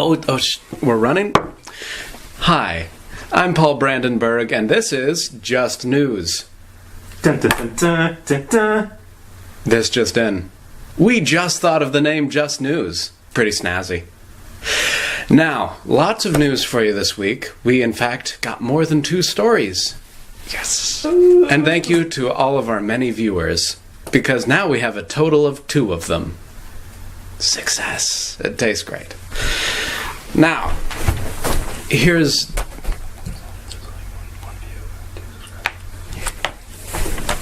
We're running? Hi, I'm Paul Brandenburg, and this is Just News. Dun, dun, dun, dun, dun, dun. This just in. We just thought of the name Just News. Pretty snazzy. Now, lots of news for you this week. We, in fact, got more than 2 stories. Yes. And thank you to all of our many viewers, because now we have a total of 2 of them. Success. It tastes great. Now, here's...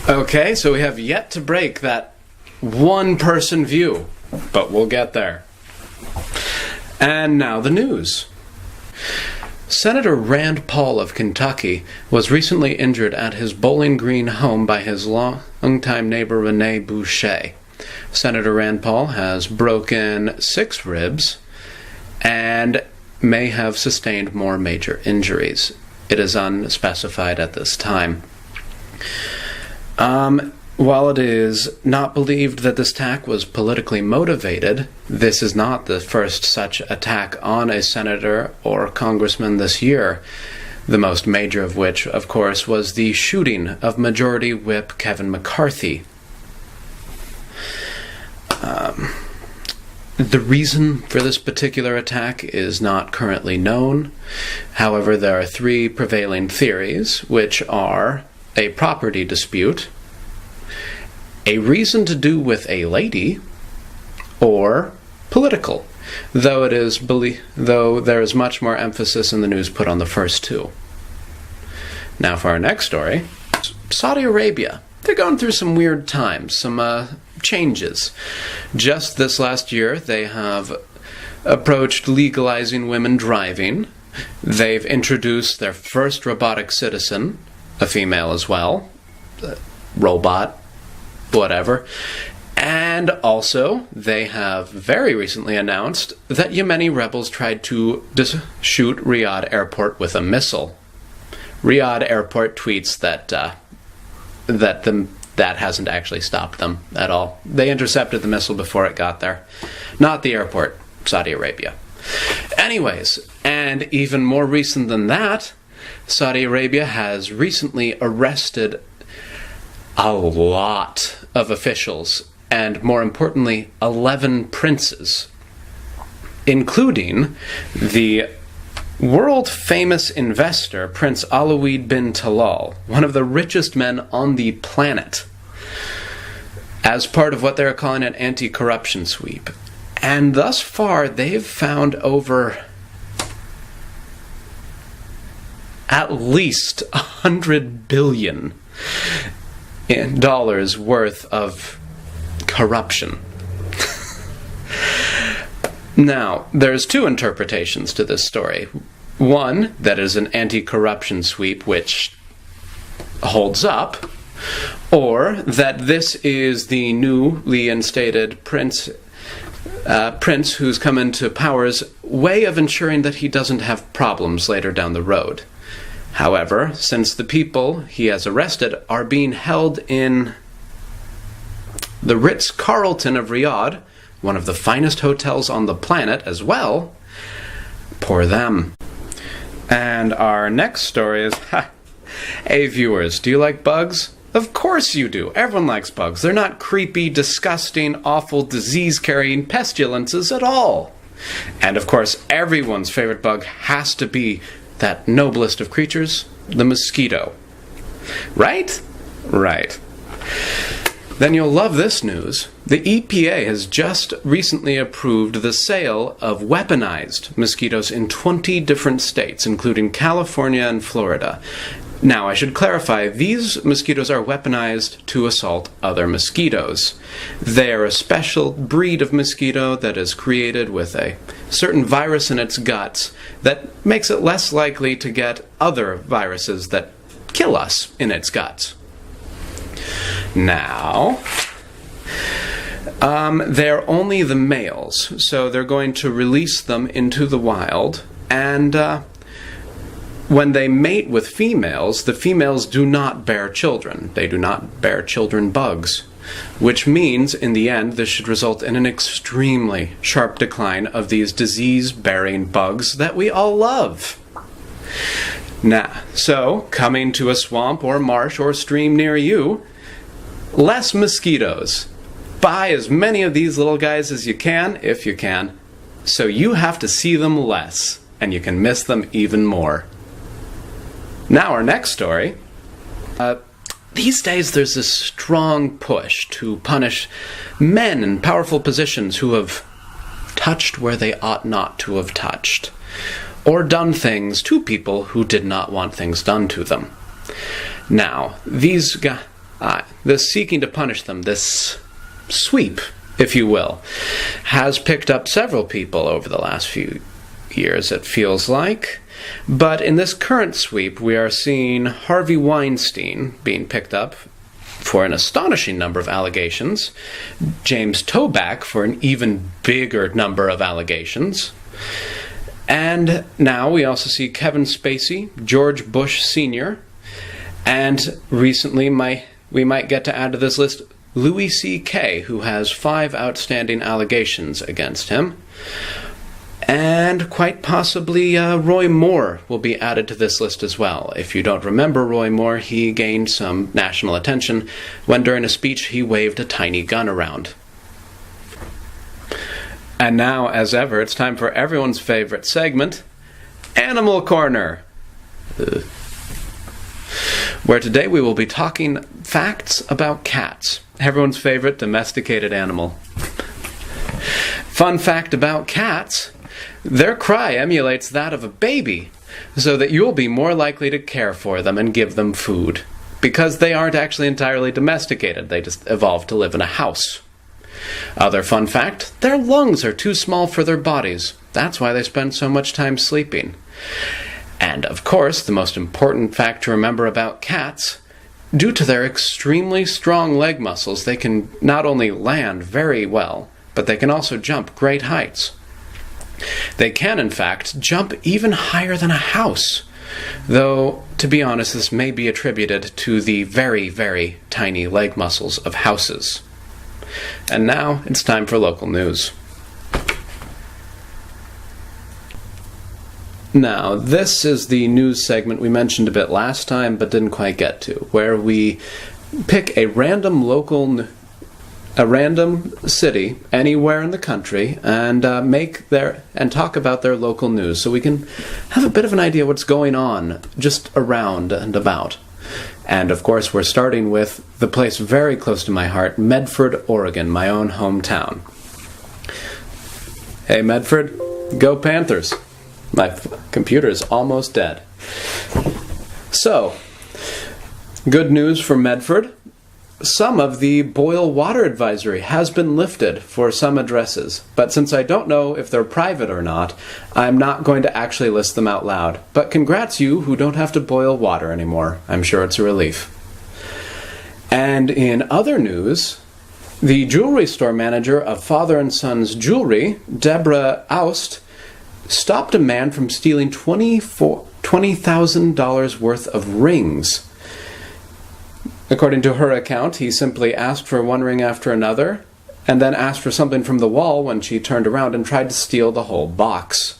Okay, so we have yet to break that 1-person view, but we'll get there. And now the news. Senator Rand Paul of Kentucky was recently injured at his Bowling Green home by his longtime neighbor Rene Boucher. Senator Rand Paul has broken 6 ribs and may have sustained more major injuries. It is unspecified at this time. While it is not believed that this attack was politically motivated, this is not the first such attack on a senator or congressman this year, the most major of which, of course, was the shooting of Majority Whip Kevin McCarthy. The reason for this particular attack is not currently known. However, there are 3 prevailing theories, which are a property dispute, a reason to do with a lady, or political, though there is much more emphasis in the news put on the first 2. Now for our next story, Saudi Arabia. They're going through some weird times, some changes. Just this last year, they have approached legalizing women driving. They've introduced their first robotic citizen, a female as well, robot, whatever. And also, they have very recently announced that Yemeni rebels tried to shoot Riyadh Airport with a missile. Riyadh Airport tweets that hasn't actually stopped them at all. They intercepted the missile before it got there. Not the airport, Saudi Arabia. Anyways, and even more recent than that, Saudi Arabia has recently arrested a lot of officials, and more importantly, 11 princes, including the world-famous investor Prince Alawid bin Talal, one of the richest men on the planet, as part of what they're calling an anti-corruption sweep. And thus far, they've found over at least $100 billion worth of corruption. Now, there's 2 interpretations to this story. One, that is an anti-corruption sweep which holds up, or that this is the newly instated prince who's come into power's way of ensuring that he doesn't have problems later down the road. However, since the people he has arrested are being held in the Ritz-Carlton of Riyadh, one of the finest hotels on the planet as well, poor them. And our next story is, hey viewers, do you like bugs? Of course you do. Everyone likes bugs. They're not creepy, disgusting, awful, disease-carrying pestilences at all. And of course, everyone's favorite bug has to be that noblest of creatures, the mosquito. Right? Right. Then you'll love this news. The EPA has just recently approved the sale of weaponized mosquitoes in 20 different states, including California and Florida. Now, I should clarify, these mosquitoes are weaponized to assault other mosquitoes. They are a special breed of mosquito that is created with a certain virus in its guts that makes it less likely to get other viruses that kill us in its guts. Now, they're only the males, so they're going to release them into the wild, and when they mate with females, the females do not bear children. They do not bear children bugs. which means, in the end, this should result in an extremely sharp decline of these disease-bearing bugs that we all love. Now, so, coming to a swamp or marsh or stream near you, less mosquitoes. Buy as many of these little guys as you can, if you can, so you have to see them less, and you can miss them even more. Now our next story. These days there's this strong push to punish men in powerful positions who have touched where they ought not to have touched, or done things to people who did not want things done to them. Now, these guys, this seeking to punish them, this sweep, if you will, has picked up several people over the last few years, it feels like. But in this current sweep, we are seeing Harvey Weinstein being picked up for an astonishing number of allegations, James Toback for an even bigger number of allegations, and now we also see Kevin Spacey, George Bush Sr., and recently we might get to add to this list Louis C.K., who has 5 outstanding allegations against him. And quite possibly Roy Moore will be added to this list as well. If you don't remember Roy Moore, he gained some national attention when during a speech he waved a tiny gun around. And now, as ever, it's time for everyone's favorite segment, Animal Corner, where today we will be talking facts about cats, everyone's favorite domesticated animal. Fun fact about cats: their cry emulates that of a baby, so that you'll be more likely to care for them and give them food, because they aren't actually entirely domesticated, they just evolved to live in a house. Other fun fact, their lungs are too small for their bodies. That's why they spend so much time sleeping. And of course, the most important fact to remember about cats, due to their extremely strong leg muscles, they can not only land very well, but they can also jump great heights. They can, in fact, jump even higher than a house, though, to be honest, this may be attributed to the very, very tiny leg muscles of houses. And now, it's time for local news. Now, this is the news segment we mentioned a bit last time, but didn't quite get to, where we pick a random city anywhere in the country and talk about their local news, so we can have a bit of an idea what's going on just around and about. And of course, we're starting with the place very close to my heart, Medford, Oregon, my own hometown. Hey, Medford, go Panthers! My computer is almost dead. So, good news for Medford. Some of the boil water advisory has been lifted for some addresses, but since I don't know if they're private or not, I'm not going to actually list them out loud. But congrats you who don't have to boil water anymore. I'm sure it's a relief. And in other news, the jewelry store manager of Father and Son's Jewelry, Deborah Aust, stopped a man from stealing $20,000 worth of rings. According to her account, he simply asked for one ring after another, and then asked for something from the wall when she turned around and tried to steal the whole box.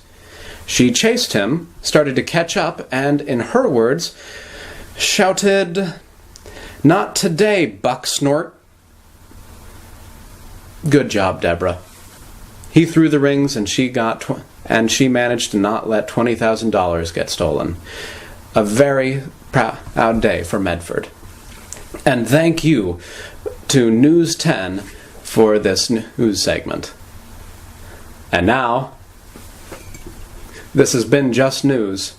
She chased him, started to catch up, and, in her words, shouted, "Not today, buck snort." Good job, Deborah. He threw the rings, and she managed to not let $20,000 get stolen. A very proud day for Medford. And thank you to News 10 for this news segment. And now, this has been Just News.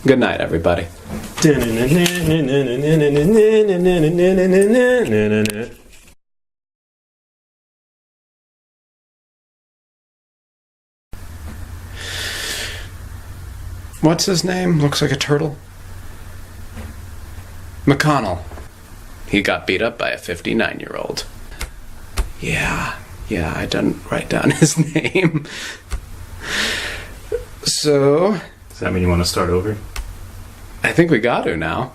Good night, everybody. What's his name? Looks like a turtle. McConnell. He got beat up by a 59-year-old. Yeah, I didn't write down his name. So... Does that mean you want to start over? I think we got to now.